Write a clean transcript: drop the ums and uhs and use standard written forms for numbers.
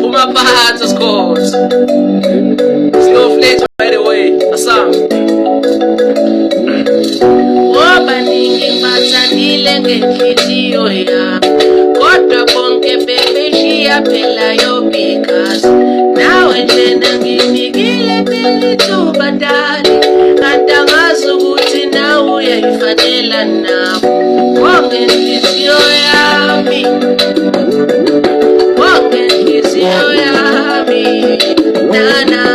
Puma scores. Slow flames by the way. Asam. Obaningi bazanile ngenhliziyo ya. Kodwa bonke bebeshiya phela yobikazi. Nawe njena nginikile belithuba dali. Kanti angazi ukuthi nawe uyayifanela nabo. Wonke inhliziyo yami. Wonke inhliziyo yami. Na na